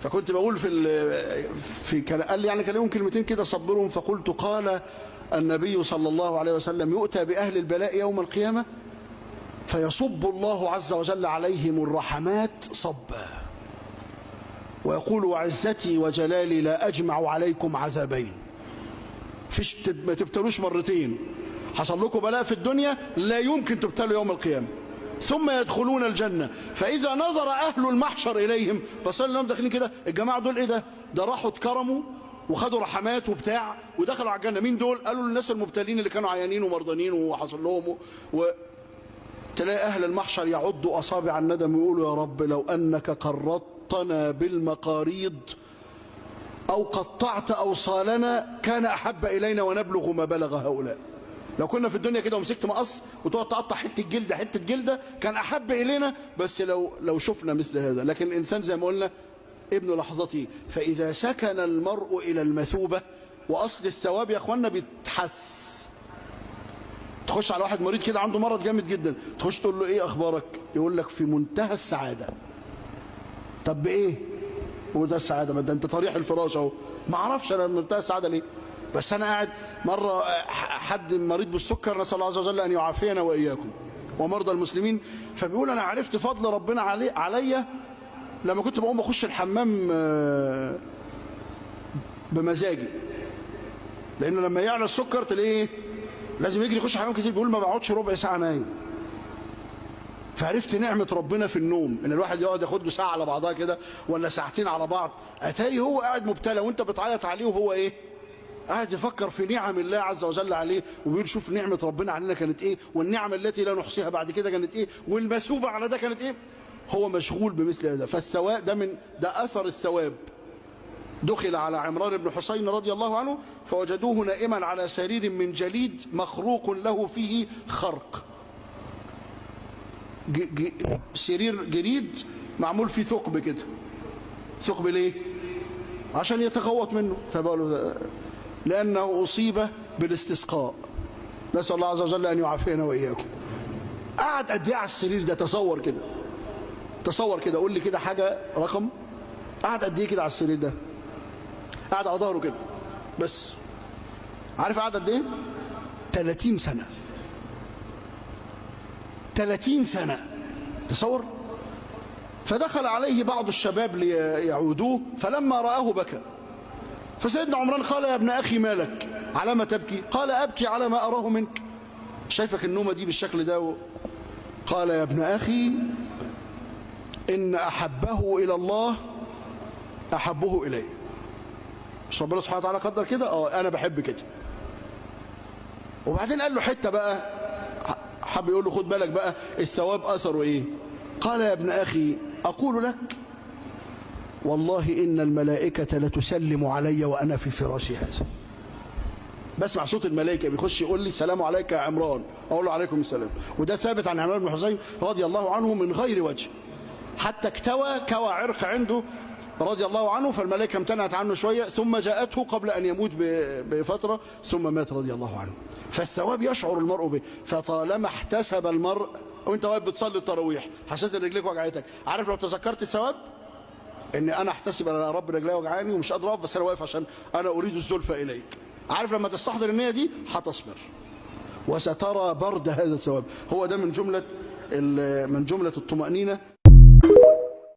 فكنت بقول قال لي يعني كلمهم كلمتين كده صبرهم، فقلت قال النبي صلى الله عليه وسلم يؤتى بأهل البلاء يوم القيامة فيصب الله عز وجل عليهم الرحمات صبا ويقول وعزتي وجلالي لا أجمع عليكم عذابين. ما تبتلوش مرتين، حصل لكم بلاء في الدنيا لا يمكن تبتلوا يوم القيامة، ثم يدخلون الجنة. فإذا نظر أهل المحشر إليهم بصل لهم داخلين كده، الجماعة دول إيه ده راحوا اتكرموا وخدوا رحمات وبتاع ودخلوا على الجنة. مين دول؟ قالوا للناس المبتلين اللي كانوا عيانين ومرضانين وحصل لهم تلاقي أهل المحشر يعضوا أصابع الندم ويقولوا يا رب لو أنك قرضتنا بالمقاريض أو قطعت أوصالنا كان أحب إلينا ونبلغ ما بلغ هؤلاء. لو كنا في الدنيا كده ومسكت مقص وتقعد تقطع حته جلده حته جلده كان احب الينا، بس لو شفنا مثل هذا. لكن الانسان زي ما قلنا ابن لحظته، فاذا سكن المرء الى المثوبه، واصل الثواب يا اخوانا بيتحس. تخش على واحد مريض كده عنده مرض جامد جدا، تخش تقول له ايه اخبارك؟ يقول لك في منتهى السعاده. طب بايه؟ وده السعاده؟ ما ده انت طريح الفراش اهو. ما اعرفش انا منتهى السعاده ليه، بس أنا قاعد مرة حد مريض بالسكر، نسأل الله عز وجل أن يعافينا وإياكم ومرضى المسلمين، فبيقول أنا عرفت فضل ربنا عليا لما كنت بقوم أخش الحمام بمزاجي، لأنه لما يعلى السكر تلاقيه لازم يجري يخش الحمام كتير. بيقول ما بقعدش ربع ساعة نايم. فعرفت نعمة ربنا في النوم، ان الواحد يقعد ياخد له ساعة على بعضها كده ولا ساعتين على بعض، اتاري هو قاعد مبتلى وانت بتعيط عليه وهو ايه؟ قاعد يفكر في نعم الله عز وجل عليه، وبيقول شوف نعمة ربنا علينا كانت ايه، والنعم التي لا نحصيها بعد كده كانت ايه، والمثوبة على ده كانت ايه. هو مشغول بمثل هذا. فالثواب ده اثر الثواب. دخل على عمران بن حسين رضي الله عنه فوجدوه نائما على سرير من جليد مخروق له فيه خرق. سرير جليد معمول فيه ثقب كده. ثقب ليه؟ عشان يتغوط منه، لأنه أصيب بالاستسقاء. نسأل الله عز وجل أن يعافينا وإياكم. قعد قد إيه على السرير ده؟ تصور كده، تصور كده، قول لي كده حاجة رقم. قعد قد إيه كده على السرير ده؟ قعد على ظهره كده بس. عارف قعد قد إيه؟ 30 سنة. 30 سنة، تصور. فدخل عليه بعض الشباب ليعودوه، فلما رآه بكى. فسيدنا عمران قال يا ابن أخي ما لك؟ على ما تبكي؟ قال أبكي على ما أراه منك. شايفك النومة دي بالشكل ده. قال يا ابن أخي إن أحبه إلى الله أحبه إليه. مش ربنا سبحانه وتعالى قدر كده؟ أنا بحب كده. وبعدين قال له حتة بقى، حب يقول له خد بالك بقى الثواب أثره إيه. قال يا ابن أخي أقول لك والله إن الملائكة لتسلم علي وأنا في فراشي هذا. بسمع صوت الملائكة بيخش يقول لي السلام عليك يا عمران، أقول له عليكم السلام. وده ثابت عن عمران بن حسين رضي الله عنه من غير وجه، حتى كوى عرق عنده رضي الله عنه، فالملائكة امتنعت عنه شوية ثم جاءته قبل أن يموت بفترة ثم مات رضي الله عنه. فالثواب يشعر المرء به. فطالما احتسب المرء وانت واقف بتصلي التراويح حسيت ان رجليك وجعتك، عارف لو تذكرت الثواب ان انا احتسب انا رب رجلي وجعاني ومش قادر اقف، بس انا واقف عشان انا اريد الزلفى اليك. عارف لما تستحضر النية دي هتصبر وسترى برد هذا الثواب. هو ده من جملة الطمأنينة.